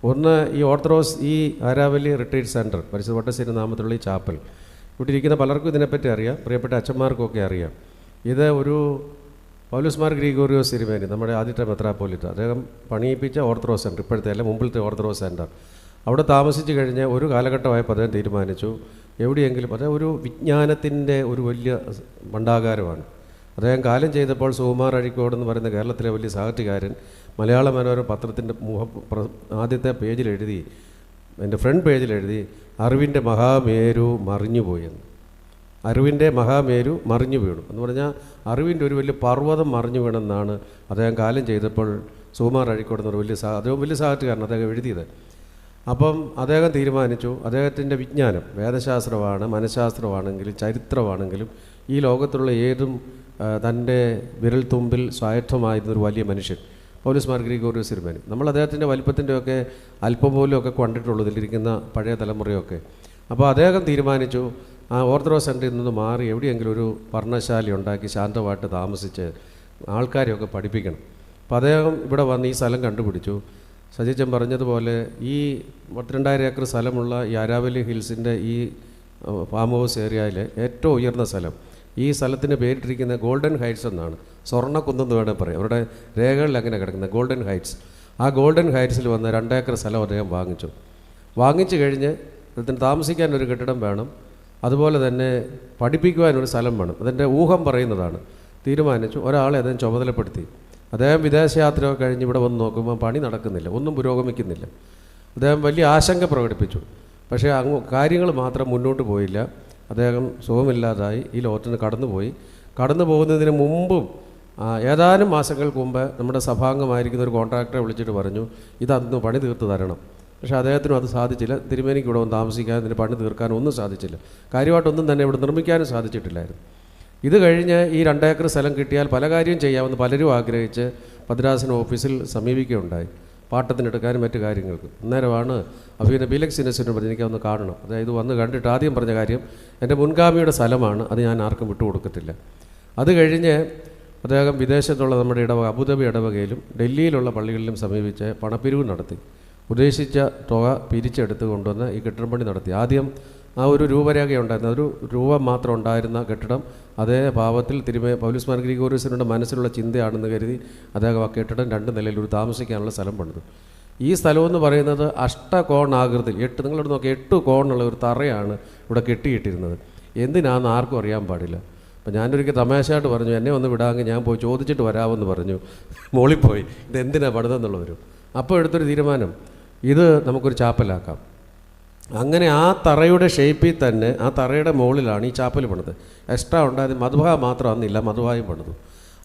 ഒന്ന് ഈ ഓർത്തഡോക്സ് ഈ ആരാവല്ലി റിട്രീറ്റ് സെൻറ്റർ പരിശുദ്ധ വട്ടശ്ശേരി നാമത്തിലുള്ള ഈ ചാപ്പൽ, ഇവിടെ ഇരിക്കുന്ന പലർക്കും ഇതിനെപ്പറ്റി അറിയാം, പ്രിയപ്പെട്ട അച്ഛന്മാർക്കൊക്കെ അറിയാം. ഇത് ഒരു പൗലോസ് മാർ ഗ്രിഗോറിയോസ് തിരുമേനി, നമ്മുടെ ആദ്യത്തെ മെത്രാപ്പോലിത്ത, അദ്ദേഹം പണിയിപ്പിച്ച ഓർത്തഡോക്സ് സെൻറ്റർ, ഇപ്പോഴത്തെ അല്ല മുമ്പിലത്തെ ഓർത്തഡോക്സ് സെൻറ്റർ. അവിടെ താമസിച്ച് കഴിഞ്ഞ് ഒരു കാലഘട്ടമായപ്പോൾ അദ്ദേഹം തീരുമാനിച്ചു എവിടെയെങ്കിലും, അത് ഒരു വിജ്ഞാനത്തിൻ്റെ ഒരു വലിയ ഭണ്ഡാകാരമാണ്. അദ്ദേഹം കാലം ചെയ്തപ്പോൾ സുകുമാർ അഴീക്കോട് എന്ന് പറയുന്ന കേരളത്തിലെ വലിയ സാഹിത്യകാരൻ മലയാള മനോരമ പത്രത്തിൻ്റെ ആദ്യത്തെ പേജിലെഴുതി, എൻ്റെ ഫ്രണ്ട് പേജിലെഴുതി, അറിവിൻ്റെ മഹാമേരു മറിഞ്ഞുപോയെന്ന്. അറിവിൻ്റെ മഹാമേരു മറിഞ്ഞു വീണു എന്ന് പറഞ്ഞാൽ അറിവിൻ്റെ ഒരു വലിയ പർവ്വതം മറിഞ്ഞു വീണെന്നാണ് അദ്ദേഹം കാലം ചെയ്തപ്പോൾ സുകുമാർ അഴീക്കോട് എന്നൊരു അദ്ദേഹം വലിയ സാഹിത്യകാരൻ, അദ്ദേഹം എഴുതിയത്. അപ്പം അദ്ദേഹം തീരുമാനിച്ചു, അദ്ദേഹത്തിൻ്റെ വിജ്ഞാനം വേദശാസ്ത്രമാണ്, മനഃശാസ്ത്രമാണെങ്കിലും ചരിത്രമാണെങ്കിലും ഈ ലോകത്തുള്ള ഏതും തൻ്റെ വിരൽത്തുമ്പിൽ സ്വായത്തമായിരുന്നൊരു വലിയ മനുഷ്യൻ പൗലോസ് മാർ ഗ്രിഗോറിയോസ് തിരുമേനി. നമ്മൾ അദ്ദേഹത്തിൻ്റെ വലിപ്പത്തിൻ്റെയൊക്കെ അല്പം പോലുമൊക്കെ കണ്ടിട്ടുള്ളൂ ഇതിലിരിക്കുന്ന പഴയ തലമുറയൊക്കെ. അപ്പോൾ അദ്ദേഹം തീരുമാനിച്ചു ആ ഓർത്തഡോക്സ് സെൻറ്ററിൽ നിന്ന് മാറി എവിടെയെങ്കിലും ഒരു പർണശാല ഉണ്ടാക്കി ശാന്തമായിട്ട് താമസിച്ച് ആൾക്കാരെയൊക്കെ പഠിപ്പിക്കണം. അപ്പോൾ അദ്ദേഹം ഇവിടെ വന്ന് ഈ സ്ഥലം കണ്ടുപിടിച്ചു. സജിച്ചൻ പറഞ്ഞതുപോലെ ഈ 32,000 ഏക്കർ സ്ഥലമുള്ള ഈ ആരാവല്ലി ഹിൽസിൻ്റെ ഈ ഫാം ഹൗസ് ഏരിയയിലെ ഏറ്റവും ഉയർന്ന സ്ഥലം, ഈ സ്ഥലത്തിന് പേരിട്ടിരിക്കുന്ന ഗോൾഡൻ ഹൈറ്റ്സ് എന്നാണ്. സ്വർണ്ണക്കുന്നെന്ന് വേണമെങ്കിൽ പറയാം, അവരുടെ രേഖകളിൽ അങ്ങനെ കിടക്കുന്ന ഗോൾഡൻ ഹൈറ്റ്സ്. ആ ഗോൾഡൻ ഹൈറ്റ്സിൽ വന്ന് 2 ഏക്കർ സ്ഥലം അദ്ദേഹം വാങ്ങിച്ചു കഴിഞ്ഞ് അദ്ദേഹത്തിന് താമസിക്കാനൊരു കെട്ടിടം വേണം, അതുപോലെ തന്നെ പഠിപ്പിക്കുവാനൊരു സ്ഥലം വേണം. അതിൻ്റെ ഊഹം പറയുന്നതാണ്. തീരുമാനിച്ചു, ഒരാളെ അദ്ദേഹം ചുമതലപ്പെടുത്തി. അദ്ദേഹം വിദേശയാത്രയൊക്കെ കഴിഞ്ഞ് ഇവിടെ വന്ന് നോക്കുമ്പോൾ പണി നടക്കുന്നില്ല, ഒന്നും പുരോഗമിക്കുന്നില്ല. അദ്ദേഹം വലിയ ആശങ്ക പ്രകടിപ്പിച്ചു. പക്ഷേ കാര്യങ്ങൾ മാത്രം മുന്നോട്ട് പോയില്ല. അദ്ദേഹം സുഖമില്ലാതായി ഈ ലോകത്തിന് കടന്നു പോകുന്നതിന് മുമ്പും ഏതാനും മാസങ്ങൾക്ക് മുമ്പ് നമ്മുടെ സഭാംഗമായിരിക്കുന്ന ഒരു കോൺട്രാക്ടറെ വിളിച്ചിട്ട് പറഞ്ഞു ഇതന്ന് പണി തീർത്ത് തരണം. പക്ഷേ അദ്ദേഹത്തിനും അത് സാധിച്ചില്ല. തിരുമേനിക്ക് ഇവിടെ വന്ന് താമസിക്കാൻ, ഇതിന് പണി തീർക്കാനും ഒന്നും സാധിച്ചില്ല. കാര്യമായിട്ടൊന്നും തന്നെ ഇവിടെ നിർമ്മിക്കാനും സാധിച്ചിട്ടില്ലായിരുന്നു. ഇത് കഴിഞ്ഞ് ഈ 2 ഏക്കർ സ്ഥലം കിട്ടിയാൽ പല കാര്യം ചെയ്യാമെന്ന് പലരും ആഗ്രഹിച്ച് ഭദ്രാസന ഓഫീസിൽ സമീപിക്കുകയുണ്ടായി, പാട്ടത്തിനെടുക്കാനും മറ്റു കാര്യങ്ങൾക്ക്. അന്നേരമാണ് അഭിനയ ബിലക്സിനസിനോട് പറഞ്ഞ് എനിക്കൊന്ന് കാണണം. അതായത് വന്ന് കണ്ടിട്ട് ആദ്യം പറഞ്ഞ കാര്യം, എൻ്റെ മുൻഗാമിയുടെ സ്ഥലമാണ്, അത് ഞാൻ ആർക്കും വിട്ടുകൊടുക്കത്തില്ല. അത് കഴിഞ്ഞ് അദ്ദേഹം വിദേശത്തുള്ള നമ്മുടെ ഇടവക അബുദാബി ഇടവകയിലും ഡൽഹിയിലുള്ള പള്ളികളിലും സമീപിച്ച് പണപ്പിരിവ് നടത്തി. ഉദ്ദേശിച്ച തുക പിരിച്ചെടുത്ത് കൊണ്ടുവന്ന് ഈ കെട്ടിടം പണി നടത്തി. ആദ്യം ആ ഒരു രൂപരേഖയുണ്ടായിരുന്നു, ഒരു രൂപ മാത്രം ഉണ്ടായിരുന്ന കെട്ടിടം അതേ ഭാവത്തിൽ പൗലോസ് മാർ ഗ്രിഗോറിയോസിൻ്റെ മനസ്സിലുള്ള ചിന്തയാണെന്ന് കരുതി അദ്ദേഹം ആ കെട്ടിടം 2 നിലയിൽ ഒരു താമസിക്കാനുള്ള സ്ഥലം പണിതു. ഈ സ്ഥലമെന്ന് പറയുന്നത് അഷ്ടകോണാകൃതിയിൽ നിങ്ങളിവിടെ നോക്കി 8 കോണുള്ള ഒരു തറയാണ് ഇവിടെ കെട്ടിയിട്ടിരുന്നത്. എന്തിനാണെന്ന് ആർക്കും അറിയാൻ പാടില്ല. അപ്പം ഞാനൊരിക്കൽ തമാശയായിട്ട് പറഞ്ഞു, എന്നെ ഒന്ന് വിടാമെങ്കിൽ ഞാൻ പോയി ചോദിച്ചിട്ട് വരാമെന്ന് പറഞ്ഞു. മോളിൽ പോയി ഇതെന്തിനാണ് പണിതെന്നുള്ളവരും. അപ്പോൾ എടുത്തൊരു തീരുമാനം, ഇത് നമുക്കൊരു ചാപ്പലാക്കാം. അങ്ങനെ ആ തറയുടെ ഷേപ്പിൽ തന്നെ ആ തറയുടെ മുകളിലാണ് ഈ ചാപ്പൽ പണിത്. എക്സ്ട്രാ ഉണ്ടായത് മധുബ മാത്രം അന്നില്ല, മധുബായും പണിതു.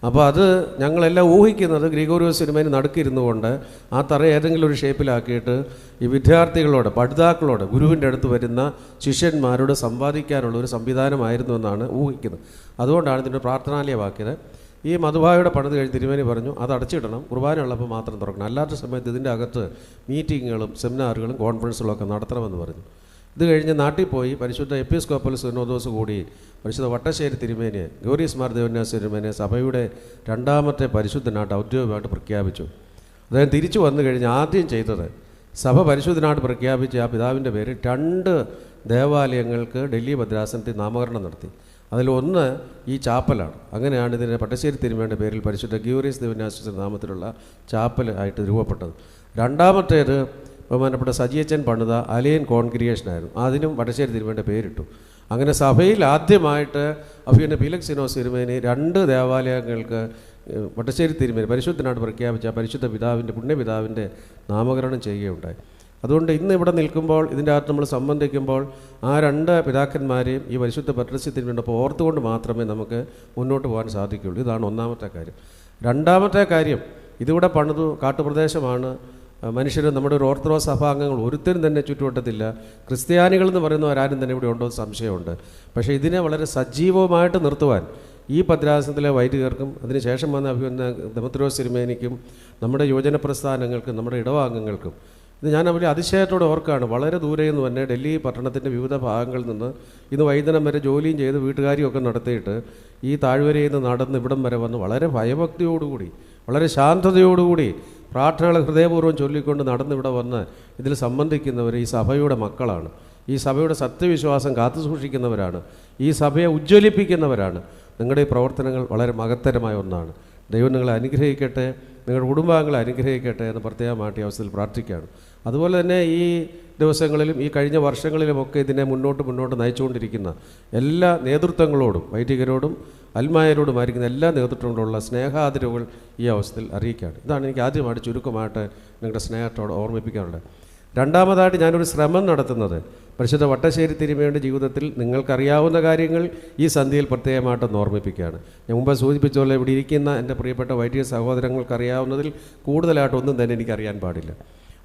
അപ്പോൾ അത് ഞങ്ങളെല്ലാം ഊഹിക്കുന്നത് ഗ്രിഗോറിയോസ് തിരുമേനി നടുക്കിരുന്നു കൊണ്ട് ആ തറ ഏതെങ്കിലും ഒരു ഷേപ്പിലാക്കിയിട്ട് ഈ വിദ്യാർത്ഥികളോട്, പഠിതാക്കളോട്, ഗുരുവിൻ്റെ അടുത്ത് വരുന്ന ശിഷ്യന്മാരോട് സംവാദിക്കാനുള്ള ഒരു സംവിധാനമായിരുന്നു എന്നാണ് ഊഹിക്കുന്നത്. അതുകൊണ്ടാണ് ഇതിൻ്റെ പ്രാർത്ഥനാലയമാക്കിയത്. ഈ മധുബായുടെ പണിത് കഴിഞ്ഞ് തിരുമേനി പറഞ്ഞു അത് അടച്ചിടണം, കുർബാന ഉള്ളപ്പോൾ മാത്രം തുറക്കണം, അല്ലാത്ത സമയത്ത് ഇതിൻ്റെ അകത്ത് മീറ്റിങ്ങുകളും സെമിനാറുകളും കോൺഫറൻസുകളും ഒക്കെ നടത്തണമെന്ന് പറഞ്ഞു. ഇത് കഴിഞ്ഞ് നാട്ടിൽ പോയി പരിശുദ്ധ എപ്പിസ്കോപ്പൽ സിനോദോസ് കൂടി പരിശുദ്ധ വട്ടശ്ശേരി തിരുമേനിയെ, ഗൗരീസ് മാർ ദേവന്യാസ് തിരുമേനിയെ സഭയുടെ 2ാമത്തെ പരിശുദ്ധനായിട്ട് ഔദ്യോഗികമായിട്ട് പ്രഖ്യാപിച്ചു. അദ്ദേഹം തിരിച്ചു വന്നു കഴിഞ്ഞ് ആദ്യം ചെയ്തത് സഭ പരിശുദ്ധനായിട്ട് പ്രഖ്യാപിച്ച ആ പിതാവിൻ്റെ പേര് 2 ദേവാലയങ്ങൾക്ക് ഡൽഹി ഭദ്രാസനത്തിൽ നാമകരണം നടത്തി. അതിലൊന്ന് ഈ ചാപ്പലാണ്. അങ്ങനെയാണ് ഇതിനെ പട്ടശ്ശേരി തിരുമേനിയുടെ പേരിൽ പരിശുദ്ധ ഗീവറീസ് ദേവന്യാസ നാമത്തിലുള്ള ചാപ്പൽ ആയിട്ട് രൂപപ്പെട്ടത്. 2ാമത്തേത് ബഹുമാനപ്പെട്ട സജിയച്ചൻ പണിത അലയൻ കോൺഗ്രിഗേഷനായിരുന്നു. അതിനും പട്ടശ്ശേരി തിരുമേനിയുടെ പേരിട്ടു. അങ്ങനെ സഭയിൽ ആദ്യമായിട്ട് അഭിനയ ബിലക്സിനോസ് തിരുമേനി 2 ദേവാലയങ്ങൾക്ക് പട്ടശ്ശേരി തിരുമേനി പരിശുദ്ധനായിട്ട് പ്രഖ്യാപിച്ച പരിശുദ്ധ പിതാവിൻ്റെ, പുണ്യപിതാവിൻ്റെ നാമകരണം ചെയ്യുകയുണ്ടായി. അതുകൊണ്ട് ഇന്ന് ഇവിടെ നിൽക്കുമ്പോൾ ഇതിൻ്റെ അകത്ത് നമ്മൾ സംബന്ധിക്കുമ്പോൾ ആ 2 പിതാക്കന്മാരെയും ഈ പരിശുദ്ധ പത്രോസ് തിരുമേനിയോടൊപ്പം ഓർത്തുകൊണ്ട് മാത്രമേ നമുക്ക് മുന്നോട്ട് പോകാൻ സാധിക്കുകയുള്ളൂ. ഇതാണ് 1ാമത്തെ കാര്യം. 2ാമത്തെ കാര്യം, ഇതിവിടെ പണിതു കാട്ടുപ്രദേശമാണ്. മനുഷ്യർ, നമ്മുടെ ഒരു ഓർത്തഡോക്സ് സഭാംഗങ്ങൾ ഒരുത്തരും തന്നെ ചുറ്റുവട്ടത്തില്ല. ക്രിസ്ത്യാനികളെന്ന് പറയുന്നവരാരും തന്നെ ഇവിടെ ഉണ്ടോ എന്ന് സംശയമുണ്ട്. പക്ഷേ ഇതിനെ വളരെ സജീവമായിട്ട് നിർത്തുവാൻ ഈ ഭദ്രാസനത്തിലെ വൈദികർക്കും അതിനുശേഷം വന്ന ദമത്രോസ് തിരുമേനിക്കും നമ്മുടെ യുവജന പ്രസ്ഥാനങ്ങൾക്കും നമ്മുടെ ഇടവാംഗങ്ങൾക്കും ഇത് ഞാൻ വലിയ അതിശയത്തോടെ ഓർക്കുകയാണ്. വളരെ ദൂരെ നിന്ന് തന്നെ ഡൽഹി പട്ടണത്തിൻ്റെ വിവിധ ഭാഗങ്ങളിൽ നിന്ന് ഇന്ന് വൈകുന്നേരം വരെ ജോലിയും ചെയ്ത് വീട്ടുകാരിയൊക്കെ നടത്തിയിട്ട് ഈ താഴ്വരയിൽ നിന്ന് നടന്ന് ഇവിടം വരെ വന്ന് വളരെ ഭയഭക്തിയോടുകൂടി, വളരെ ശാന്തതയോടുകൂടി പ്രാർത്ഥനകൾ ഹൃദയപൂർവ്വം ചൊല്ലിക്കൊണ്ട് നടന്നിവിടെ വന്ന് ഇതിൽ സംബന്ധിക്കുന്നവർ ഈ സഭയുടെ മക്കളാണ്. ഈ സഭയുടെ സത്യവിശ്വാസം കാത്തു സൂക്ഷിക്കുന്നവരാണ്. ഈ സഭയെ ഉജ്ജ്വലിപ്പിക്കുന്നവരാണ്. നിങ്ങളുടെ ഈ പ്രവർത്തനങ്ങൾ വളരെ മഹത്തരമായ ഒന്നാണ്. ദൈവം നിങ്ങളെ അനുഗ്രഹിക്കട്ടെ, നിങ്ങളുടെ കുടുംബാംഗങ്ങളെ അനുഗ്രഹിക്കട്ടെ എന്ന് പ്രത്യേകമായിട്ട് ഈ അവസരത്തിൽ പ്രാർത്ഥിക്കുകയാണ്. അതുപോലെ തന്നെ ഈ ദിവസങ്ങളിലും ഈ കഴിഞ്ഞ വർഷങ്ങളിലുമൊക്കെ ഇതിനെ മുന്നോട്ട് നയിച്ചുകൊണ്ടിരിക്കുന്ന എല്ലാ നേതൃത്വങ്ങളോടും വൈദികരോടും അൽമായരോടുമായിരിക്കുന്ന എല്ലാ നേതൃത്വങ്ങളോടുള്ള സ്നേഹാദരവുകൾ ഈ അവസരത്തിൽ അറിയിക്കുകയാണ്. ഇതാണ് എനിക്ക് ആദ്യമായിട്ട് ചുരുക്കമായിട്ട് നിങ്ങളുടെ സ്നേഹത്തോട് ഓർമ്മിപ്പിക്കാനുള്ളത്. രണ്ടാമതായിട്ട് ഞാനൊരു ശ്രമം നടത്തുന്നത് പരിശുദ്ധ വട്ടശ്ശേരി തിരുമേനിയുടെ ജീവിതത്തിൽ നിങ്ങൾക്കറിയാവുന്ന കാര്യങ്ങൾ ഈ സന്ധ്യയിൽ പ്രത്യേകമായിട്ടൊന്ന് ഓർമ്മിപ്പിക്കുകയാണ്. ഞാൻ മുമ്പ് സൂചിപ്പിച്ച പോലെ ഇവിടെ ഇരിക്കുന്ന എൻ്റെ പ്രിയപ്പെട്ട വൈദിക സഹോദരങ്ങൾക്കറിയാവുന്നതിൽ കൂടുതലായിട്ടൊന്നും തന്നെ എനിക്കറിയാൻ പാടില്ല.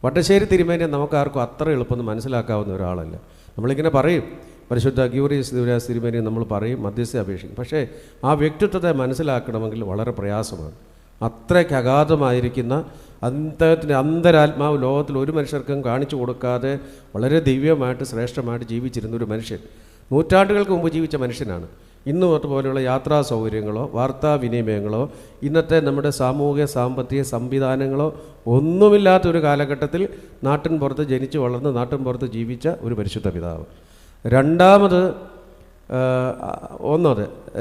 വട്ടശ്ശേരി തിരുമേനിയെ നമുക്കാർക്കും അത്ര എളുപ്പമൊന്നും മനസ്സിലാക്കാവുന്ന ഒരാളല്ല. നമ്മളിങ്ങനെ പറയും പരിശുദ്ധ ഗ്യൂറിയസ് ദിവ്യാസ് തിരുമേനി നമ്മൾ പറയും, മധ്യസ്ഥ അപേക്ഷിക്കും. പക്ഷേ ആ വ്യക്തിത്വത്തെ മനസ്സിലാക്കണമെങ്കിൽ വളരെ പ്രയാസമാണ്. അത്രയ്ക്ക് അഗാധമായിരിക്കുന്ന അദ്ദേഹത്തിൻ്റെ അന്തരാത്മാവ് ലോകത്തിൽ ഒരു മനുഷ്യർക്കും കാണിച്ചു കൊടുക്കാതെ വളരെ ദിവ്യമായിട്ട് ശ്രേഷ്ഠമായിട്ട് ജീവിച്ചിരുന്ന ഒരു മനുഷ്യൻ, നൂറ്റാണ്ടുകൾക്ക് മുമ്പ് ജീവിച്ച മനുഷ്യനാണ്. ഇന്ന് പോലെയുള്ള യാത്രാ സൗകര്യങ്ങളോ വാർത്താവിനിമയങ്ങളോ ഇന്നത്തെ നമ്മുടെ സാമൂഹിക സാമ്പത്തിക സംവിധാനങ്ങളോ ഒന്നുമില്ലാത്തൊരു കാലഘട്ടത്തിൽ നാട്ടിൻ പുറത്ത് ജനിച്ചു വളർന്ന് നാട്ടിൻ പുറത്ത് ജീവിച്ച ഒരു പരിശുദ്ധ പിതാവ്.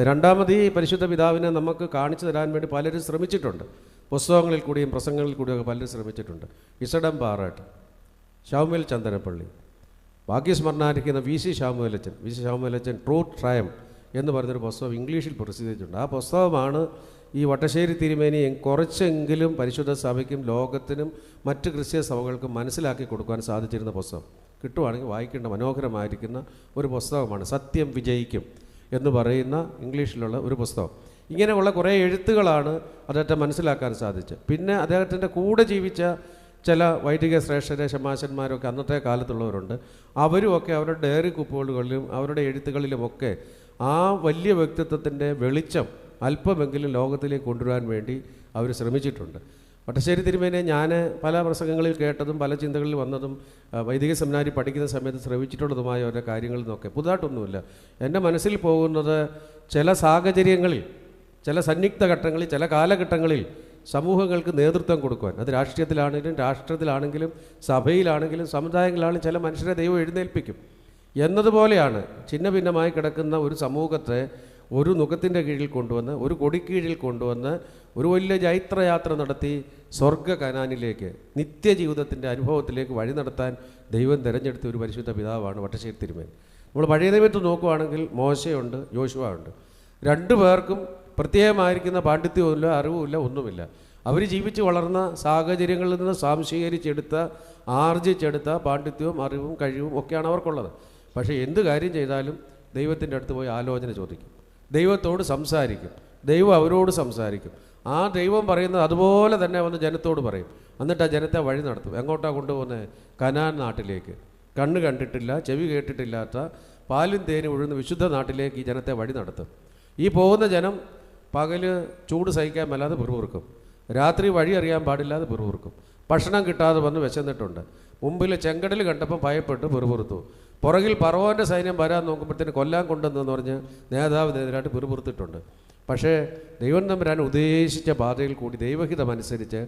രണ്ടാമത് ഈ പരിശുദ്ധ പിതാവിനെ നമുക്ക് കാണിച്ചു തരാൻ വേണ്ടി പലരും ശ്രമിച്ചിട്ടുണ്ട്. പുസ്തകങ്ങളിൽ കൂടിയും പ്രസംഗങ്ങളിൽ കൂടിയൊക്കെ പലരും ശ്രമിച്ചിട്ടുണ്ട്. ഇസഡം പാറാട്ട്, ശൗമ്യൽ ചന്ദനപ്പള്ളി, ഭാഗ്യസ്മരണായിരിക്കുന്ന വി സി ശാമുവേലച്ചൻ ട്രൂത്ത് ട്രയം എന്ന് പറഞ്ഞൊരു പുസ്തകം ഇംഗ്ലീഷിൽ പ്രസിദ്ധീകരിച്ചിട്ടുണ്ട്. ആ പുസ്തകമാണ് ഈ വട്ടശ്ശേരി തിരുമേനി കുറച്ചെങ്കിലും പരിശുദ്ധ സഭയ്ക്കും ലോകത്തിനും മറ്റ് ക്രിസ്ത്യ സഭകൾക്കും മനസ്സിലാക്കി കൊടുക്കാൻ സാധിച്ചിരുന്ന പുസ്തകം. കിട്ടുവാണെങ്കിൽ വായിക്കേണ്ട മനോഹരമായിരിക്കുന്ന ഒരു പുസ്തകമാണ്. സത്യം വിജയിക്കും എന്ന് പറയുന്ന ഇംഗ്ലീഷിലുള്ള ഒരു പുസ്തകം. ഇങ്ങനെയുള്ള കുറേ എഴുത്തുകളാണ് അദ്ദേഹത്തെ മനസ്സിലാക്കാൻ സാധിച്ചത്. പിന്നെ അദ്ദേഹത്തിൻ്റെ കൂടെ ജീവിച്ച ചില വൈദിക ശ്രേഷ്ഠരെ ശമാശന്മാരൊക്കെ അന്നത്തെ കാലത്തുള്ളവരുണ്ട്. അവരുമൊക്കെ അവരുടെ ഡയറി കുപ്പുകളിലും അവരുടെ എഴുത്തുകളിലുമൊക്കെ ആ വലിയ വ്യക്തിത്വത്തിൻ്റെ വെളിച്ചം അല്പമെങ്കിലും ലോകത്തിലേക്ക് കൊണ്ടുവരാൻ വേണ്ടി അവർ ശ്രമിച്ചിട്ടുണ്ട്. വട്ടശ്ശേരി തിരുമേനെ ഞാൻ പല പ്രസംഗങ്ങളിൽ കേട്ടതും പല ചിന്തകളിൽ വന്നതും വൈദിക സെമിനാരി പഠിക്കുന്ന സമയത്ത് ശ്രമിച്ചിട്ടുള്ളതുമായ ഓരോ കാര്യങ്ങളിൽ നിന്നൊക്കെ പുതുതായിട്ടൊന്നുമില്ല. എൻ്റെ മനസ്സിൽ പോകുന്നത് ചില സാഹചര്യങ്ങളിൽ, ചില സന്നിഗ്ധ ഘട്ടങ്ങളിൽ, ചില കാലഘട്ടങ്ങളിൽ സമൂഹങ്ങൾക്ക് നേതൃത്വം കൊടുക്കുവാൻ, അത് രാഷ്ട്രത്തിലാണെങ്കിലും സഭയിലാണെങ്കിലും സമുദായങ്ങളിലാണെങ്കിലും ചില മനുഷ്യരെ ദൈവം എഴുന്നേൽപ്പിക്കും എന്നതുപോലെയാണ് ഛിന്ന ഭിന്നമായി കിടക്കുന്ന ഒരു സമൂഹത്തെ ഒരു നുഖത്തിൻ്റെ കീഴിൽ കൊണ്ടുവന്ന്, ഒരു കൊടിക്കീഴിൽ കൊണ്ടുവന്ന് ഒരു വലിയ ജൈത്രയാത്ര നടത്തി സ്വർഗ്ഗ കനാനിലേക്ക്, നിത്യജീവിതത്തിൻ്റെ അനുഭവത്തിലേക്ക് വഴി നടത്താൻ ദൈവം തിരഞ്ഞെടുത്ത ഒരു പരിശുദ്ധ പിതാവാണ് വട്ടശ്ശേരി തിരുമേനി. നമ്മൾ പഴയ നിയമത്തിൽ നോക്കുവാണെങ്കിൽ മോശയുണ്ട്, യോശുവ ഉണ്ട്. രണ്ടു പേർക്കും പ്രത്യേകമായിരിക്കുന്ന പാണ്ഡിത്യവുമില്ല, അറിവുമില്ല, ഒന്നുമില്ല. അവർ ജീവിച്ച് വളർന്ന സാഹചര്യങ്ങളിൽ നിന്ന് ആർജിച്ചെടുത്ത പാണ്ഡിത്യവും അറിവും കഴിവും ഒക്കെയാണ് അവർക്കുള്ളത്. പക്ഷേ എന്ത് കാര്യം ചെയ്താലും ദൈവത്തിൻ്റെ അടുത്ത് പോയി ആലോചന ചോദിക്കും, ദൈവത്തോട് സംസാരിക്കും, ദൈവം അവരോട് സംസാരിക്കും. ആ ദൈവം പറയുന്നത് അതുപോലെ തന്നെ വന്ന് ജനത്തോട് പറയും. എന്നിട്ട് ആ ജനത്തെ വഴി നടത്തും. എങ്ങോട്ടാണ് കൊണ്ടുപോകുന്നത്? കനാൻ നാട്ടിലേക്ക്. കണ്ണ് കണ്ടിട്ടില്ല, ചെവി കേട്ടിട്ടില്ലാത്ത പാലും തേനും ഒഴുകുന്ന വിശുദ്ധ നാട്ടിലേക്ക് ഈ ജനത്തെ വഴി നടത്തും. ഈ പോകുന്ന ജനം പകല് ചൂട് സഹിക്കാൻ മേലാതെ പിറുപിറുക്കും, രാത്രി വഴി അറിയാൻ പാടില്ലാതെ പിറുപിറുക്കും. ഭക്ഷണം കിട്ടാതെ വന്ന് വിശന്നിട്ടുണ്ട്. മുമ്പിൽ ചെങ്കടൽ കണ്ടപ്പം ഭയപ്പെട്ട് പിറുപിറുത്തു. പുറകിൽ ഫറവോൻ്റെ സൈന്യം വരാൻ നോക്കുമ്പോഴത്തേന് കൊല്ലാൻ കൊണ്ടുവന്നെന്ന് പറഞ്ഞ് നേതാവിനെതിരായിട്ട് പിറുപിറുത്തിട്ടുണ്ട്. പക്ഷേ ദൈവം തമ്പുരാൻ ഉദ്ദേശിച്ച പാതയിൽ കൂടി ദൈവഹിതമനുസരിച്ച്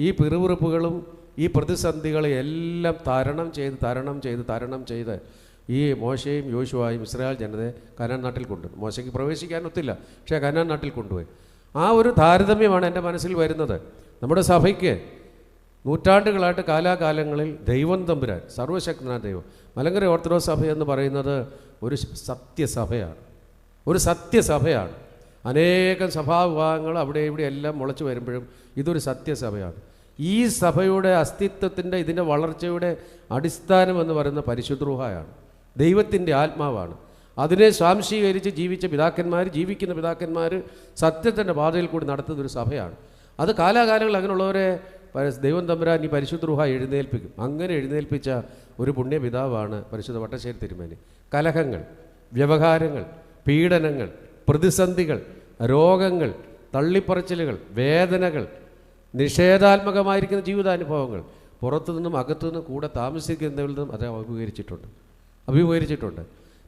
ഈ പിറുപിറുപ്പുകളും ഈ പ്രതിസന്ധികളെ എല്ലാം തരണം ചെയ്ത് ഈ മോശയും യോശുവയും ഇസ്രായേൽ ജനതയെ കനാൻ നാട്ടിൽ കൊണ്ടുപോയി. മോശയ്ക്ക് പ്രവേശിക്കാൻ ഒത്തില്ല, പക്ഷേ കനാൻ നാട്ടിൽ കൊണ്ടുപോയി. ആ ഒരു താരതമ്യമാണ് എൻ്റെ മനസ്സിൽ വരുന്നത്. നമ്മുടെ സഭയ്ക്ക് നൂറ്റാണ്ടുകളായിട്ട് കാലാകാലങ്ങളിൽ ദൈവം തമ്പുരാൻ, സർവശക്തനായ ദൈവം, മലങ്കര ഓർത്തഡോക്സ് സഭ എന്ന് പറയുന്നത് ഒരു സത്യസഭയാണ്. അനേകം സഭാവിഭാഗങ്ങൾ അവിടെ ഇവിടെ എല്ലാം മുളച്ചു വരുമ്പോഴും ഇതൊരു സത്യസഭയാണ്. ഈ സഭയുടെ അസ്തിത്വത്തിൻ്റെ, ഇതിൻ്റെ വളർച്ചയുടെ അടിസ്ഥാനം എന്ന് പറയുന്ന പരിശുദ്ധ റൂഹായാണ്, ദൈവത്തിൻ്റെ ആത്മാവാണ്. അതിനെ സ്വാംശീകരിച്ച് ജീവിക്കുന്ന പിതാക്കന്മാർ സത്യത്തിൻ്റെ പാതയിൽ കൂടി നടത്തുന്ന ഒരു സഭയാണ്. അത് കാലാകാലങ്ങളിൽ അങ്ങനെയുള്ളവരെ ദൈവം തമ്പുരാൻ ഈ പരിശുദ്ധ റൂഹ എഴുന്നേൽപ്പിക്കും. അങ്ങനെ എഴുന്നേൽപ്പിച്ച ഒരു പുണ്യപിതാവാണ് പരിശുദ്ധ വട്ടശ്ശേരി തിരുമേനി. കലഹങ്ങൾ, വ്യവഹാരങ്ങൾ, പീഡനങ്ങൾ, പ്രതിസന്ധികൾ, രോഗങ്ങൾ, തള്ളിപ്പറച്ചിലുകൾ, വേദനകൾ, നിഷേധാത്മകമായിരിക്കുന്ന ജീവിതാനുഭവങ്ങൾ പുറത്തുനിന്നും അകത്തുനിന്നും കൂടെ താമസിക്കുന്നവരിൽ നിന്നും അദ്ദേഹം അഭിമുഖീകരിച്ചിട്ടുണ്ട്.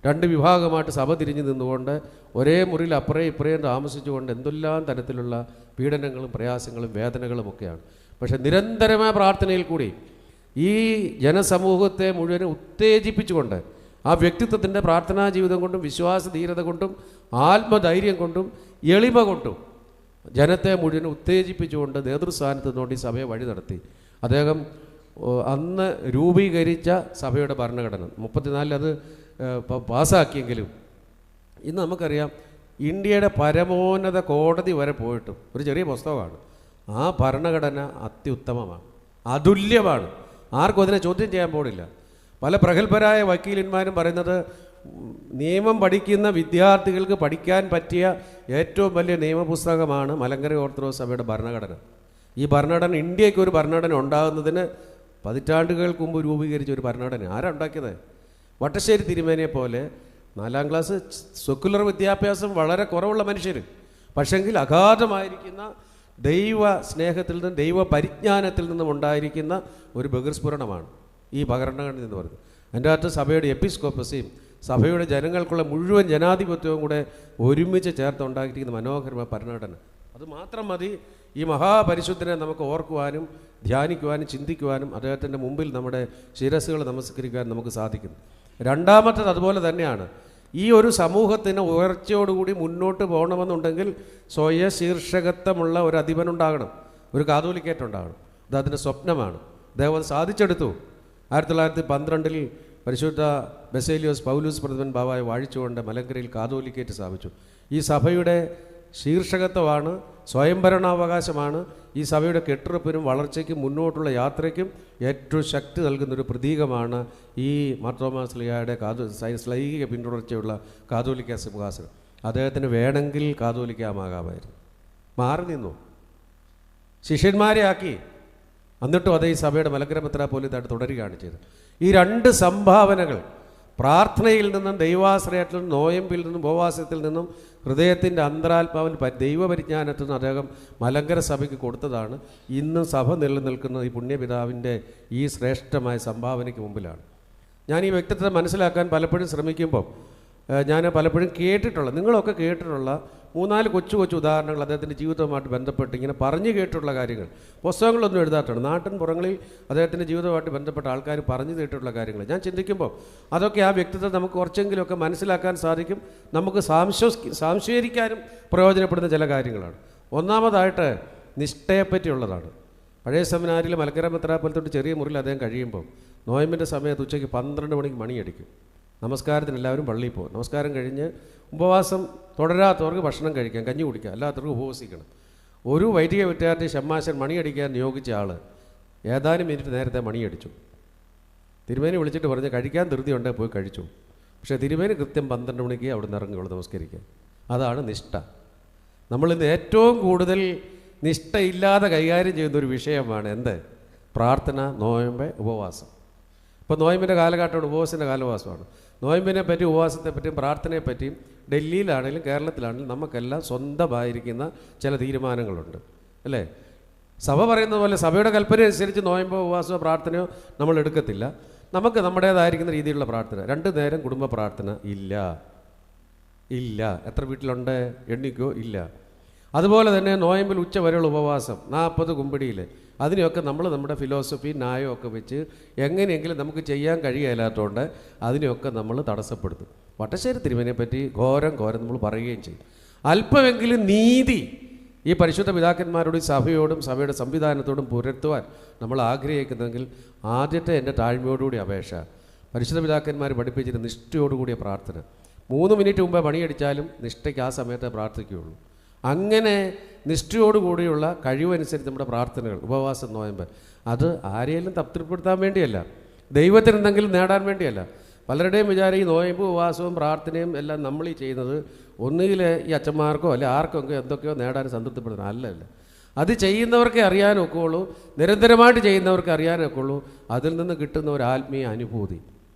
രണ്ട് വിഭാഗമായിട്ട് സഭ തിരിഞ്ഞു നിന്നുകൊണ്ട് ഒരേ മുറിയിൽ അപ്പുറയും ഇപ്പുറയും താമസിച്ചുകൊണ്ട് എന്തെല്ലാം തരത്തിലുള്ള പീഡനങ്ങളും പ്രയാസങ്ങളും വേദനകളും ഒക്കെയാണ്. പക്ഷെ നിരന്തരമായ പ്രാർത്ഥനയിൽ കൂടി ഈ ജനസമൂഹത്തെ മുഴുവൻ ഉത്തേജിപ്പിച്ചുകൊണ്ട് ആ വ്യക്തിത്വത്തിൻ്റെ പ്രാർത്ഥനാ ജീവിതം കൊണ്ടും വിശ്വാസധീരത കൊണ്ടും ആത്മധൈര്യം കൊണ്ടും എളിമ കൊണ്ടും ജനത്തെ മുഴുവൻ ഉത്തേജിപ്പിച്ചുകൊണ്ട് നേതൃസ്ഥാനത്ത് നിന്നുകൊണ്ട് ഈ സഭയെ വഴി നടത്തി. അദ്ദേഹം അന്ന് രൂപീകരിച്ച സഭയുടെ ഭരണഘടന 34 അത് പാസ്സാക്കിയെങ്കിലും ഇന്ന് നമുക്കറിയാം ഇന്ത്യയുടെ പരമോന്നത കോടതി വരെ പോയിട്ടും ഒരു ചെറിയ പുസ്തകമാണ്. ആ ഭരണഘടന അത്യുത്തമമാണ്, അതുല്യമാണ്, ആർക്കും അതിനെ ചോദ്യം ചെയ്യാൻ പോടില്ല. പല പ്രഗത്ഭരായ വക്കീലന്മാരും പറയുന്നത് നിയമം പഠിക്കുന്ന വിദ്യാർത്ഥികൾക്ക് പഠിക്കാൻ പറ്റിയ ഏറ്റവും വലിയ നിയമപുസ്തകമാണ് മലങ്കര ഓർത്തഡോക്സ് സഭയുടെ ഭരണഘടന. ഈ ഭരണഘടന, ഇന്ത്യയ്ക്ക് ഒരു ഭരണഘടന ഉണ്ടാകുന്നതിന് പതിറ്റാണ്ടുകൾക്ക് മുമ്പ് രൂപീകരിച്ച ഒരു ഭരണഘടന ആരാണ് ഉണ്ടാക്കിയത്? വട്ടശ്ശേരി തിരുമേനിയെ പോലെ 4ാം ക്ലാസ് സെക്കുലർ വിദ്യാഭ്യാസം വളരെ കുറവുള്ള മനുഷ്യർ, പക്ഷെങ്കിൽ അഗാധമായിരിക്കുന്ന ദൈവ സ്നേഹത്തിൽ നിന്നും ദൈവ പരിജ്ഞാനത്തിൽ നിന്നും ഉണ്ടായിരിക്കുന്ന ഒരു ബഹിർസ്ഫുരണമാണ് ഈ ഭരണഘടന എന്ന് പറയുന്നത്. എൻ്റെ അകത്ത് സഭയുടെ എപ്പിസ്കോപ്പസിയും സഭയുടെ ജനങ്ങൾക്കുള്ള മുഴുവൻ ജനാധിപത്യവും കൂടെ ഒരുമിച്ച് ചേർത്ത് ഉണ്ടാക്കിയിരിക്കുന്ന മനോഹരമായ ഭരണഘടന. അത് മാത്രം മതി ഈ മഹാപരിശുദ്ധനെ നമുക്ക് ഓർക്കുവാനും ധ്യാനിക്കുവാനും ചിന്തിക്കുവാനും അദ്ദേഹത്തിൻ്റെ മുമ്പിൽ നമ്മുടെ ശിരസ്സുകൾ നമസ്കരിക്കുവാനും നമുക്ക് സാധിക്കുന്നു. രണ്ടാമത്തേത് അതുപോലെ തന്നെയാണ്. ഈ ഒരു സമൂഹത്തിന് ഉയർച്ചയോടുകൂടി മുന്നോട്ട് പോകണമെന്നുണ്ടെങ്കിൽ സ്വയശീർഷകത്വമുള്ള ഒരു അധിപനുണ്ടാകണം, ഒരു കാതോലിക്കേറ്റുണ്ടാകണം. അത് അതിൻ്റെ സ്വപ്നമാണ്. അദ്ദേഹം അത് സാധിച്ചെടുത്തു. 1912 പരിശുദ്ധ ബസേലിയോസ് പൗലൂസ് പ്രഥമൻ ബാവായെ വാഴിച്ചുകൊണ്ട് മലങ്കരയിൽ കാതോലിക്കേറ്റ് സ്ഥാപിച്ചു. ഈ സഭയുടെ ശീർഷകത്വമാണ്, സ്വയംഭരണാവകാശമാണ്, ഈ സഭയുടെ കെട്ടുറപ്പിനും വളർച്ചയ്ക്കും മുന്നോട്ടുള്ള യാത്രയ്ക്കും ഏറ്റവും ശക്തി നൽകുന്നൊരു പ്രതീകമാണ് ഈ മാർത്തോമാ ശ്ലീഹായുടെ ശ്ലൈഹിക പിന്തുടർച്ചയുള്ള കാതോലിക്ക സിംഹാസനം. അദ്ദേഹത്തിന് വേണമെങ്കിൽ കാതോലിക്കാമാകാമായിരുന്നു, മാറി നിന്നു, ശിഷ്യന്മാരെ ആക്കി. എന്നിട്ടും അതേ ഈ സഭയുടെ മലങ്കര മെത്രാപ്പോലീത്തായിട്ട് തുടരുകയാണ് ചെയ്തത്. ഈ 2 സംഭാവനകൾ പ്രാർത്ഥനയിൽ നിന്നും ദൈവാശ്രയത്തിൽ നിന്നും നോയമ്പിൽ നിന്നും ഉപവാസത്തിൽ നിന്നും ഹൃദയത്തിൻ്റെ അന്തരാത്മാവിൽ ദൈവപരിജ്ഞാനത്തിൽ നിന്നും അദ്ദേഹം മലങ്കര സഭയ്ക്ക് കൊടുത്തതാണ് ഇന്നും സഭ നിലനിൽക്കുന്ന ഈ പുണ്യപിതാവിൻ്റെ ഈ ശ്രേഷ്ഠമായ സംഭാവനയ്ക്ക് മുമ്പിലാണ്. ഞാൻ ഈ വ്യക്തിത്വത്തെ മനസ്സിലാക്കാൻ പലപ്പോഴും ശ്രമിക്കുമ്പോൾ ഞാൻ പലപ്പോഴും കേട്ടിട്ടുള്ള, നിങ്ങളൊക്കെ കേട്ടിട്ടുള്ള 3-4 കൊച്ചു ഉദാഹരണങ്ങൾ അദ്ദേഹത്തിൻ്റെ ജീവിതവുമായിട്ട് ബന്ധപ്പെട്ട് ഇങ്ങനെ പറഞ്ഞു കേട്ടിട്ടുള്ള കാര്യങ്ങൾ, പുസ്തകങ്ങളൊന്നും എഴുതാത്തതാണ്, നാട്ടിൻ പുറങ്ങളിൽ അദ്ദേഹത്തിൻ്റെ ജീവിതവുമായിട്ട് ബന്ധപ്പെട്ട ആൾക്കാർ പറഞ്ഞു കേട്ടിട്ടുള്ള കാര്യങ്ങൾ ഞാൻ ചിന്തിക്കുമ്പോൾ അതൊക്കെ ആ വ്യക്തിത്വം നമുക്ക് കുറച്ചെങ്കിലുമൊക്കെ മനസ്സിലാക്കാൻ സാധിക്കും, നമുക്ക് സംശീകരിക്കാനും പ്രയോജനപ്പെടുന്ന ചില കാര്യങ്ങളാണ്. ഒന്നാമതായിട്ട് നിഷ്ഠയെപ്പറ്റിയുള്ളതാണ്. പഴയ സെമിനാരിൽ മലങ്കര മെത്രാപ്പോലീത്ത ചെറിയ മുറിയിൽ അദ്ദേഹം കഴിയുമ്പോൾ നോയമ്പിൻ്റെ സമയത്ത് ഉച്ചയ്ക്ക് 12 മണിക്ക് മണിയടിക്കും. നമസ്കാരത്തിന് എല്ലാവരും പള്ളിയിൽ പോകും. നമസ്കാരം കഴിഞ്ഞ് ഉപവാസം തുടരാത്തവർക്ക് ഭക്ഷണം കഴിക്കാം, കഞ്ഞി കുടിക്കാം, അല്ലാത്തവർക്ക് ഉപവസിക്കണം. ഒരു വൈദിക വിദ്യാർത്ഥി ഷമ്മാശൻ മണിയടിക്കാൻ നിയോഗിച്ച ആൾ ഏതാനും മിനിറ്റ് നേരത്തെ മണിയടിച്ചു. തിരുമേനി വിളിച്ചിട്ട് പറഞ്ഞ് കഴിക്കാൻ ധൃതിയുണ്ടെങ്കിൽ പോയി കഴിച്ചു. പക്ഷേ തിരുമേനി കൃത്യം 12 മണിക്ക് അവിടെ നിന്ന് ഇറങ്ങുകയുള്ളൂ നമസ്കരിക്കാൻ. അതാണ് നിഷ്ഠ. നമ്മളിന്ന് ഏറ്റവും കൂടുതൽ നിഷ്ഠയില്ലാതെ കൈകാര്യം ചെയ്യുന്ന ഒരു വിഷയമാണ് എന്ത്? പ്രാർത്ഥന, നോയമ്പ്, ഉപവാസം. ഇപ്പോൾ നോയമ്പിൻ്റെ കാലഘട്ടമാണ്, ഉപവാസത്തിൻ്റെ കാലവാസമാണ്. നോയമ്പിനെ പറ്റി, ഉപവാസത്തെപ്പറ്റിയും പ്രാർത്ഥനയെപ്പറ്റിയും ഡൽഹിയിലാണെങ്കിലും കേരളത്തിലാണെങ്കിലും നമുക്കെല്ലാം സ്വന്തമായിരിക്കുന്ന ചില തീരുമാനങ്ങളുണ്ട്, അല്ലേ? സഭ പറയുന്നത് പോലെ സഭയുടെ കൽപ്പന അനുസരിച്ച് നോയമ്പോ ഉപവാസമോ പ്രാർത്ഥനയോ നമ്മൾ എടുക്കത്തില്ല. നമുക്ക് നമ്മുടേതായിരിക്കുന്ന രീതിയിലുള്ള പ്രാർത്ഥന. 2 നേരം കുടുംബ പ്രാർത്ഥന ഇല്ല. എത്ര വീട്ടിലുണ്ട് എണ്ണിക്കോ? ഇല്ല. അതുപോലെ തന്നെ നോയമ്പിൽ ഉച്ച വരെയുള്ള ഉപവാസം 40 കുമ്പിടിയിൽ, അതിനെയൊക്കെ നമ്മൾ നമ്മുടെ ഫിലോസഫി ന്യായം ഒക്കെ വെച്ച് എങ്ങനെയെങ്കിലും നമുക്ക് ചെയ്യാൻ കഴിയില്ലാത്തതുകൊണ്ട് അതിനെയൊക്കെ നമ്മൾ തടസ്സപ്പെടുത്തും. വട്ടശ്ശേരി തിരുമേനിയെ പറ്റി ഘോരം നമ്മൾ പറയുകയും ചെയ്യും. അല്പമെങ്കിലും നീതി ഈ പരിശുദ്ധ പിതാക്കന്മാരോടും സഭയോടും സഭയുടെ സംവിധാനത്തോടും പുലർത്തുവാൻ നമ്മൾ ആഗ്രഹിക്കുന്നെങ്കിൽ ആദ്യത്തെ എൻ്റെ താഴ്മയോടുകൂടി അപേക്ഷ, പരിശുദ്ധ പിതാക്കന്മാർ പഠിപ്പിച്ചിട്ട് നിഷ്ഠയോടുകൂടിയ പ്രാർത്ഥന. 3 മിനിറ്റ് മുമ്പേ പണിയടിച്ചാലും നിഷ്ഠയ്ക്ക് ആ സമയത്തെ പ്രാർത്ഥിക്കുകയുള്ളൂ. അങ്ങനെ നിഷ്ഠയോടുകൂടിയുള്ള കഴിവനുസരിച്ച് നമ്മുടെ പ്രാർത്ഥനകൾ, ഉപവാസം, നോയമ്പ്, അത് ആരെയും തൃപ്തിപ്പെടുത്താൻ വേണ്ടിയല്ല, ദൈവത്തിന് എന്തെങ്കിലും നേടാൻ വേണ്ടിയല്ല. പലരുടെയും വിചാരം ഈ നോയമ്പ്, ഉപവാസവും പ്രാർത്ഥനയും എല്ലാം നമ്മൾ ഈ ചെയ്യുന്നത് ഒന്നുകിൽ ഈ അച്ഛന്മാർക്കോ അല്ലെ ആർക്കൊക്കെ എന്തൊക്കെയോ നേടാൻ സംതൃപ്തിപ്പെടുത്തണം. അല്ലല്ല, അത് ചെയ്യുന്നവർക്കേ അറിയാനൊക്കെയുള്ളൂ, നിരന്തരമായിട്ട് ചെയ്യുന്നവർക്ക് അറിയാനൊക്കെയുള്ളൂ. അതിൽ നിന്ന് കിട്ടുന്ന ഒരു ആത്മീയ അനുഭൂതി,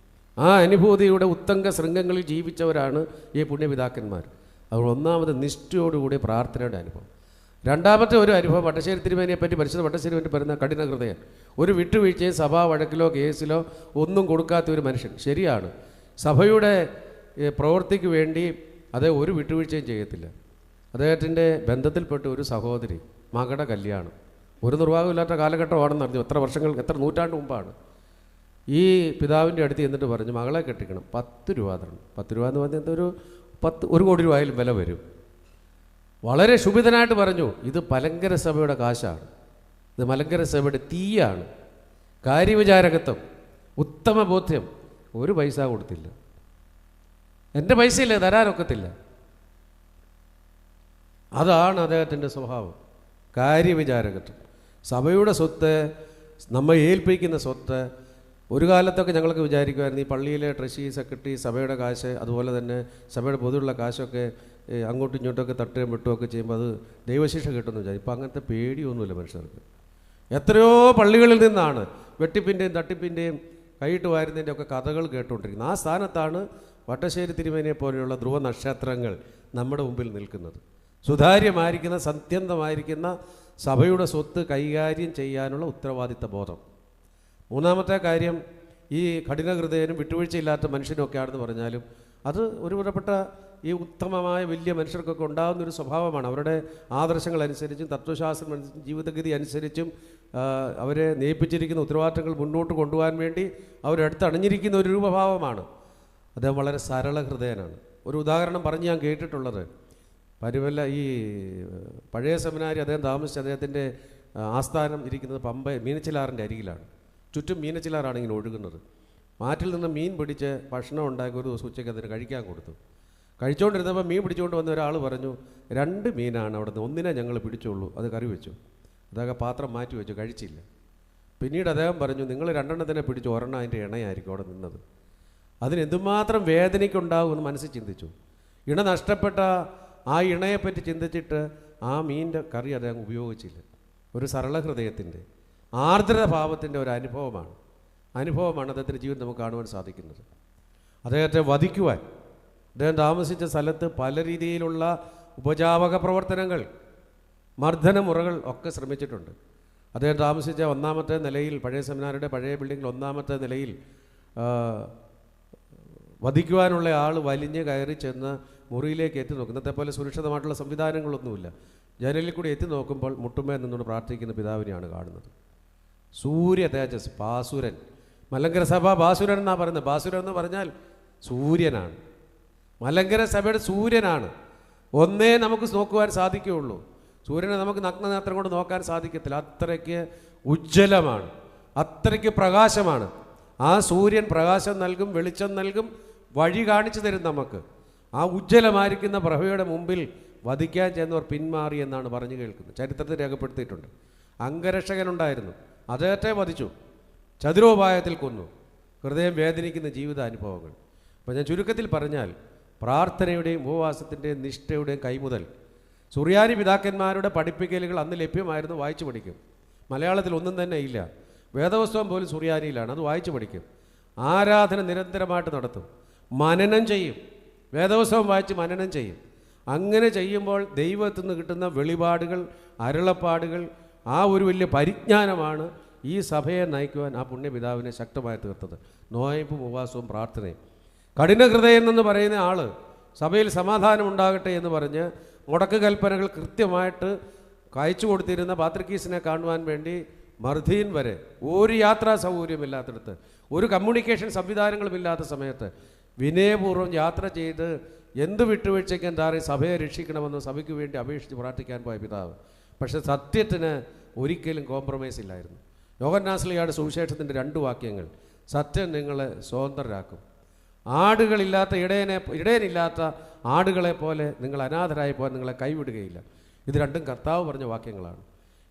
ആ അനുഭൂതിയുടെ ഉത്തംഗ ശൃംഗങ്ങളിൽ ജീവിച്ചവരാണ് ഈ പുണ്യപിതാക്കന്മാർ. അതുകൊണ്ട് ഒന്നാമത് നിഷ്ഠയോടുകൂടി പ്രാർത്ഥനയുടെ അനുഭവം. രണ്ടാമത്തെ ഒരു അനുഭവം വട്ടശ്ശേരി തിരുമേനിയെ പറ്റി പരിശുദ്ധ വട്ടശ്ശേരി പറ്റി പറയുന്ന കഠിന ഹൃദയം. ഒരു വിട്ടുവീഴ്ചയും സഭാ വഴക്കിലോ കേസിലോ ഒന്നും കൊടുക്കാത്ത ഒരു മനുഷ്യൻ. ശരിയാണ്, സഭയുടെ പ്രവൃത്തിക്ക് വേണ്ടി അദ്ദേഹം ഒരു വിട്ടുവീഴ്ചയും ചെയ്യത്തില്ല. അദ്ദേഹത്തിൻ്റെ ബന്ധത്തിൽപ്പെട്ട ഒരു സഹോദരി, മകളുടെ കല്യാണം, ഒരു നിർവാഹമില്ലാത്ത കാലഘട്ടമാണെന്ന് അറിഞ്ഞു. എത്ര നൂറ്റാണ്ട് മുമ്പാണ്. ഈ പിതാവിൻ്റെ അടുത്ത് എന്നിട്ട് പറഞ്ഞു, മകളെ കെട്ടിക്കണം, 10 രൂപ തരണം. 10 രൂപ എന്ന് പറഞ്ഞാൽ ഒരു കോടി രൂപയിലും വില വരും. വളരെ ശുഭിതനായിട്ട് പറഞ്ഞു, ഇത് മലങ്കര സഭയുടെ കാശാണ്, ഇത് മലങ്കര സഭയുടെ തീയാണ്, കാര്യവിചാരകത്വം, ഉത്തമ ബോധ്യം. ഒരു പൈസ കൊടുത്തില്ല. എൻ്റെ പൈസയില്ലേ, തരാനൊക്കത്തില്ല. അതാണ് അദ്ദേഹത്തിൻ്റെ സ്വഭാവം, കാര്യവിചാരകത്വം. സഭയുടെ സ്വത്ത്, നമ്മെ ഏൽപ്പിക്കുന്ന സ്വത്ത്. ഒരു കാലത്തൊക്കെ ഞങ്ങൾക്ക് വിചാരിക്കുമായിരുന്നു ഈ പള്ളിയിലെ ട്രഷറി, സെക്രട്ടറി, സഭയുടെ കാശ്, അതുപോലെ തന്നെ സഭയുടെ പൊതുവുള്ള കാശൊക്കെ അങ്ങോട്ടും ഇങ്ങോട്ടൊക്കെ തട്ടുകയും വെട്ടുകയൊക്കെ ചെയ്യുമ്പോൾ അത് ദൈവശിക്ഷ കിട്ടുമെന്ന് വിചാരിക്കും. ഇപ്പം അങ്ങനത്തെ പേടിയൊന്നുമില്ല മനുഷ്യർക്ക്. എത്രയോ പള്ളികളിൽ നിന്നാണ് വെട്ടിപ്പിൻ്റെയും തട്ടിപ്പിൻ്റെയും കൈയിട്ട് വാരുന്നതിൻ്റെ ഒക്കെ കഥകൾ കേട്ടുകൊണ്ടിരിക്കുന്നത്. ആ സ്ഥാനത്താണ് വട്ടശ്ശേരി തിരുമേനിയെ പോലെയുള്ള ധ്രുവ നക്ഷത്രങ്ങൾ നമ്മുടെ മുമ്പിൽ നിൽക്കുന്നത്. സുതാര്യമായിരിക്കുന്ന, സത്യന്തമായിരിക്കുന്ന സഭയുടെ സ്വത്ത് കൈകാര്യം ചെയ്യാനുള്ള ഉത്തരവാദിത്ത ബോധം. മൂന്നാമത്തെ കാര്യം, ഈ കഠിനഹൃദയനും വിട്ടുവീഴ്ചയില്ലാത്ത മനുഷ്യനൊക്കെയാണെന്ന് പറഞ്ഞാലും അത് ഒരുവിധപ്പെട്ട ഈ ഉത്തമമായ വലിയ മനുഷ്യർക്കൊക്കെ ഉണ്ടാകുന്നൊരു സ്വഭാവമാണ്. അവരുടെ ആദർശങ്ങളനുസരിച്ചും തത്വശാസ്ത്രം അനുസരിച്ചും ജീവിതഗതി അനുസരിച്ചും അവരെ നയിപ്പിച്ചിരിക്കുന്ന ഉത്തരവാദിത്തങ്ങൾ മുന്നോട്ട് കൊണ്ടുപോകാൻ വേണ്ടി അവരടുത്ത് അണിഞ്ഞിരിക്കുന്ന ഒരു രൂപഭാവമാണ്. അദ്ദേഹം വളരെ സരള ഹൃദയനാണ്. ഒരു ഉദാഹരണം പറഞ്ഞ് ഞാൻ കേട്ടിട്ടുള്ളത്, പരുവല്ല ഈ പഴയ സെമിനാരി അദ്ദേഹം താമസിച്ച് അദ്ദേഹത്തിൻ്റെ ആസ്ഥാനം ഇരിക്കുന്നത് പമ്പ മീനച്ചിലാറിൻ്റെ അരികിലാണ്. ചുറ്റും മീനച്ചിലാറാണ് ഇങ്ങനെ ഒഴുകുന്നത്. മാറ്റിൽ നിന്ന് മീൻ പിടിച്ച് ഭക്ഷണം ഉണ്ടാക്കി ഒരു ദിവസം ഉച്ചയ്ക്ക് അതിന് കഴിക്കാൻ കൊടുത്തു. കഴിച്ചുകൊണ്ടിരുന്നപ്പോൾ മീൻ പിടിച്ചുകൊണ്ട് വന്ന ഒരാൾ പറഞ്ഞു, 2 മീനാണ് അവിടെ നിന്ന്, ഒന്നിനെ ഞങ്ങൾ പിടിച്ചുള്ളൂ, അത് കറി വെച്ചു. അതൊക്കെ പാത്രം മാറ്റി വെച്ചു, കഴിച്ചില്ല. പിന്നീട് അദ്ദേഹം പറഞ്ഞു, നിങ്ങൾ 2 എണ്ണത്തിനെ പിടിച്ചു, ഒരെണ്ണം അതിൻ്റെ ഇണയായിരിക്കും അവിടെ നിന്നത്. അതിനെന്തുമാത്രം വേദനയ്ക്കുണ്ടാകുമെന്ന് മനസ്സിൽ ചിന്തിച്ചു. ഇണ നഷ്ടപ്പെട്ട ആ ഇണയെപ്പറ്റി ചിന്തിച്ചിട്ട് ആ മീനിൻ്റെ കറി അദ്ദേഹം ഉപയോഗിച്ചില്ല. ഒരു സരള ഹൃദയത്തിൻ്റെ, ആർദ്രത ഭാവത്തിൻ്റെ ഒരു അനുഭവമാണ് അദ്ദേഹത്തിൻ്റെ ജീവിതം നമുക്ക് കാണുവാൻ സാധിക്കുന്നത്. അദ്ദേഹത്തെ വധിക്കുവാൻ അദ്ദേഹം താമസിച്ച സ്ഥലത്ത് പല രീതിയിലുള്ള ഉപജാപക പ്രവർത്തനങ്ങൾ, മർദ്ദനമുറകൾ ഒക്കെ ശ്രമിച്ചിട്ടുണ്ട്. അദ്ദേഹം താമസിച്ച 1ാമത്തെ നിലയിൽ, പഴയ സെമിനാറിയുടെ പഴയ ബിൽഡിങ്ങിൽ 1ാമത്തെ നിലയിൽ വധിക്കുവാനുള്ള ആൾ വലിഞ്ഞ് കയറി ചെന്ന് മുറിയിലേക്ക് എത്തി നോക്കും. ഇന്നത്തെ പോലെ സുരക്ഷിതമായിട്ടുള്ള സംവിധാനങ്ങളൊന്നുമില്ല. ജനലിൽ കൂടി എത്തി നോക്കുമ്പോൾ മുട്ടുമേ നിന്നുകൊണ്ട് പ്രാർത്ഥിക്കുന്ന പിതാവിനെയാണ് കാണുന്നത്. സൂര്യ തേജസ്, ബാസുരൻ. മലങ്കര സഭ ബാസുരൻ എന്നാണ് പറയുന്നത്. ബാസുരൻ എന്ന് പറഞ്ഞാൽ സൂര്യനാണ്. മലങ്കര സഭയുടെ സൂര്യനാണ്. ഒന്നേ നമുക്ക് നോക്കുവാൻ സാധിക്കുകയുള്ളൂ. സൂര്യനെ നമുക്ക് നഗ്നനേത്രം കൊണ്ട് നോക്കാൻ സാധിക്കത്തില്ല. അത്രയ്ക്ക് ഉജ്ജ്വലമാണ്, അത്രയ്ക്ക് പ്രകാശമാണ്. ആ സൂര്യൻ പ്രകാശം നൽകും, വെളിച്ചം നൽകും, വഴി കാണിച്ചു തരും നമുക്ക്. ആ ഉജ്ജ്വലമായിരിക്കുന്ന പ്രഭയുടെ മുമ്പിൽ വധിക്കാൻ ചെന്നവർ പിന്മാറി എന്നാണ് പറഞ്ഞു കേൾക്കുന്നത്. ചരിത്രത്തിൽ രേഖപ്പെടുത്തിയിട്ടുണ്ട്. അംഗരക്ഷകനുണ്ടായിരുന്നു, അദ്ദേഹത്തെ വധിച്ചു, ചതുരോപായത്തിൽ കൊന്നു. ഹൃദയം വേദനിക്കുന്ന ജീവിതാനുഭവങ്ങൾ. അപ്പോൾ ഞാൻ ചുരുക്കത്തിൽ പറഞ്ഞാൽ, പ്രാർത്ഥനയുടെയും ഉപവാസത്തിൻ്റെയും നിഷ്ഠയുടെയും കൈമുതൽ സുറിയാനി പിതാക്കന്മാരുടെ പഠിപ്പിക്കലുകൾ അന്ന് ലഭ്യമായിരുന്നു. വായിച്ചു പഠിക്കും. മലയാളത്തിൽ ഒന്നും തന്നെ ഇല്ല. വേദപുസ്തകം പോലും സുറിയാനിയിലാണ്, അത് വായിച്ചു പഠിക്കും. ആരാധന നിരന്തരമായിട്ട് നടത്തും, മനനം ചെയ്യും. വേദപുസ്തകം വായിച്ച് മനനം ചെയ്യും. അങ്ങനെ ചെയ്യുമ്പോൾ ദൈവത്തിൽ നിന്ന് കിട്ടുന്ന വെളിപാടുകൾ, അരുളപ്പാടുകൾ, ആ ഒരു വലിയ പരിജ്ഞാനമാണ് ഈ സഭയെ നയിക്കുവാൻ ആ പുണ്യപിതാവിനെ ശക്തമായി തീർത്തത്. നോയമ്പും ഉപവാസവും പ്രാർത്ഥനയും. കഠിനഹൃദയൻ എന്ന് പറയുന്ന ആൾ സഭയിൽ സമാധാനം ഉണ്ടാകട്ടെ എന്ന് പറഞ്ഞ് മുടക്ക് കൽപ്പനകൾ കൃത്യമായിട്ട് അയച്ചു കൊടുത്തിരുന്ന പാത്രിക്കീസിനെ കാണുവാൻ വേണ്ടി മർദീൻ വരെ, ഒരു യാത്രാ സൗകര്യമില്ലാത്തടത്ത്, ഒരു കമ്മ്യൂണിക്കേഷൻ സംവിധാനങ്ങളും ഇല്ലാത്ത സമയത്ത് വിനയപൂർവ്വം യാത്ര ചെയ്ത് എന്ത് വിട്ടുവീഴ്ചയ്ക്കും താറി സഭയെ രക്ഷിക്കണമെന്ന് സഭയ്ക്ക് വേണ്ടി അപേക്ഷിച്ച് പ്രാർത്ഥിക്കാൻ പോയ പിതാവ്. പക്ഷേ സത്യത്തിന് ഒരിക്കലും കോംപ്രമൈസ് ഇല്ലായിരുന്നു. യോഹന്നാൻ ശ്ലീഹായുടെ സുവിശേഷത്തിൻ്റെ 2 വാക്യങ്ങൾ, സത്യം നിങ്ങളെ സ്വതന്ത്രരാക്കും. ആടുകളില്ലാത്ത ഇടയനില്ലാത്ത ആടുകളെ പോലെ നിങ്ങൾ അനാഥരായി പോകാൻ നിങ്ങളെ കൈവിടുകയില്ല. ഇത് രണ്ടും കർത്താവ് പറഞ്ഞ വാക്യങ്ങളാണ്.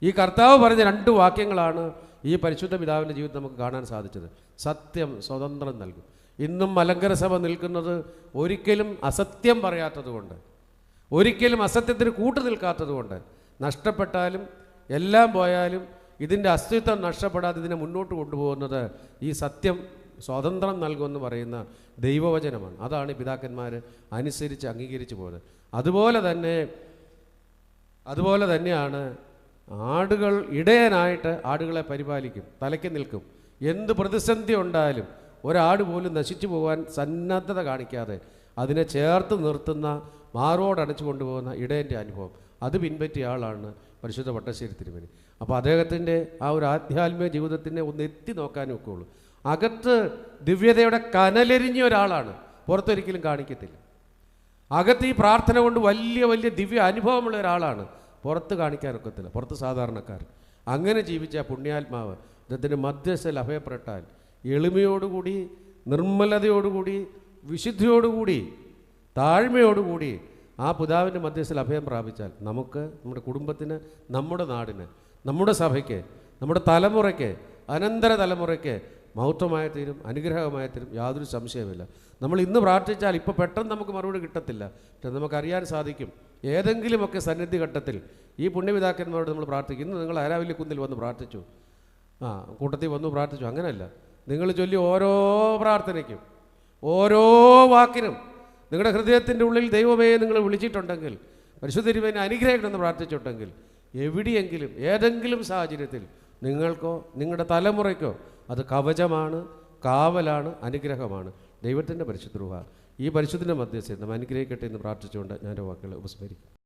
ഈ കർത്താവ് പറഞ്ഞ 2 വാക്യങ്ങളാണ് ഈ പരിശുദ്ധ പിതാവിൻ്റെ ജീവിതം നമുക്ക് കാണാൻ സാധിച്ചത്. സത്യം സ്വതന്ത്രം നൽകും. ഇന്നും മലങ്കര സഭ നിൽക്കുന്നത് ഒരിക്കലും അസത്യം പറയാത്തത് കൊണ്ട്, ഒരിക്കലും അസത്യത്തിന് കൂട്ടു നിൽക്കാത്തത് കൊണ്ട്, നഷ്ടപ്പെട്ടാലും എല്ലാം പോയാലും ഇതിൻ്റെ അസ്തിത്വം നഷ്ടപ്പെടാതെ ഇതിനെ മുന്നോട്ട് കൊണ്ടുപോകുന്നത് ഈ സത്യം സ്വാതന്ത്ര്യം നൽകുമെന്ന് പറയുന്ന ദൈവവചനമാണ്. അതാണ് ഈ പിതാക്കന്മാർ അനുസരിച്ച് അംഗീകരിച്ച് പോകുന്നത്. അതുപോലെ തന്നെയാണ് ആടുകൾ. ഇടയനായിട്ട് ആടുകളെ പരിപാലിക്കും, തലയ്ക്ക് നിൽക്കും. എന്ത് പ്രതിസന്ധി ഉണ്ടായാലും ഒരാട് പോലും നശിച്ചു പോകാൻ സന്നദ്ധത കാണിക്കാതെ അതിനെ ചേർത്ത് നിർത്തുന്ന, മാറോടണച്ചു കൊണ്ടുപോകുന്ന ഇടയൻ്റെ അനുഭവം അത് പിൻപറ്റിയ ആളാണ് പരിശുദ്ധ വട്ടശ്ശേരി തിരുമേനി. അപ്പോൾ അദ്ദേഹത്തിൻ്റെ ആ ഒരു ആധ്യാത്മിക ജീവിതത്തിനെ ഒന്ന് എത്തി നോക്കാനും ഒക്കെ ഉള്ളൂ. അകത്ത് ദിവ്യതയുടെ കനലെരിഞ്ഞ ഒരാളാണ്, പുറത്തൊരിക്കലും കാണിക്കത്തില്ല. അകത്ത് ഈ പ്രാർത്ഥന കൊണ്ട് വലിയ വലിയ ദിവ്യ അനുഭവമുള്ള ഒരാളാണ്, പുറത്ത് കാണിക്കാനൊക്കത്തില്ല, പുറത്ത് സാധാരണക്കാർ. അങ്ങനെ ജീവിച്ച പുണ്യാത്മാവ് അദ്ദേഹത്തിൻ്റെ മധ്യസ്ഥൽ അഭയപ്പെട്ടാൽ എളിമയോടുകൂടി, നിർമ്മലതയോടുകൂടി, വിശുദ്ധിയോടുകൂടി, താഴ്മയോടുകൂടി ആ പിതാവിൻ്റെ മധ്യസ്ഥൽ അഭയം പ്രാപിച്ചാൽ നമുക്ക്, നമ്മുടെ കുടുംബത്തിന്, നമ്മുടെ നാടിന്, നമ്മുടെ സഭയ്ക്ക്, നമ്മുടെ തലമുറയ്ക്ക്, അനന്തര തലമുറയ്ക്ക് മഹത്വമായി തീരും, അനുഗ്രഹമായി തീരും, യാതൊരു സംശയമില്ല. നമ്മൾ ഇന്ന് പ്രാർത്ഥിച്ചാൽ ഇപ്പോൾ പെട്ടെന്ന് നമുക്ക് മറുപടി കിട്ടത്തില്ല. പക്ഷെ നമുക്കറിയാൻ സാധിക്കും ഏതെങ്കിലുമൊക്കെ സന്നിധി ഘട്ടത്തിൽ ഈ പുണ്യപിതാക്കന്മാരോട് നമ്മൾ പ്രാർത്ഥിക്കും. ഇന്ന് നിങ്ങൾ ആരാവില്യ കുന്നിൽ വന്ന് പ്രാർത്ഥിച്ചു, കൂട്ടത്തിൽ വന്നു പ്രാർത്ഥിച്ചു, അങ്ങനെയല്ല. നിങ്ങൾ ചൊല്ലി ഓരോ പ്രാർത്ഥനയ്ക്കും, ഓരോ വാക്കിനും നിങ്ങളുടെ ഹൃദയത്തിൻ്റെ ഉള്ളിൽ ദൈവമേ നിങ്ങൾ വിളിച്ചിട്ടുണ്ടെങ്കിൽ, പരിശുദ്ധ തിരുമേനി അനുഗ്രഹിക്കണമെന്ന് പ്രാർത്ഥിച്ചിട്ടുണ്ടെങ്കിൽ, എവിടെയെങ്കിലും ഏതെങ്കിലും സാഹചര്യത്തിൽ നിങ്ങൾക്കോ നിങ്ങളുടെ തലമുറയ്ക്കോ അത് കവചമാണ്, കാവലാണ്, അനുഗ്രഹമാണ്. ദൈവത്തിൻ്റെ പരിശുദ്ധ രൂപ ഈ പരിശുദ്ധൻ്റെ മധ്യസ്ഥ നാം അനുഗ്രഹിക്കട്ടെ എന്ന് പ്രാർത്ഥിച്ചുകൊണ്ട് ഞാൻ വാക്കുകളെ ഉപസ്മരിക്കും.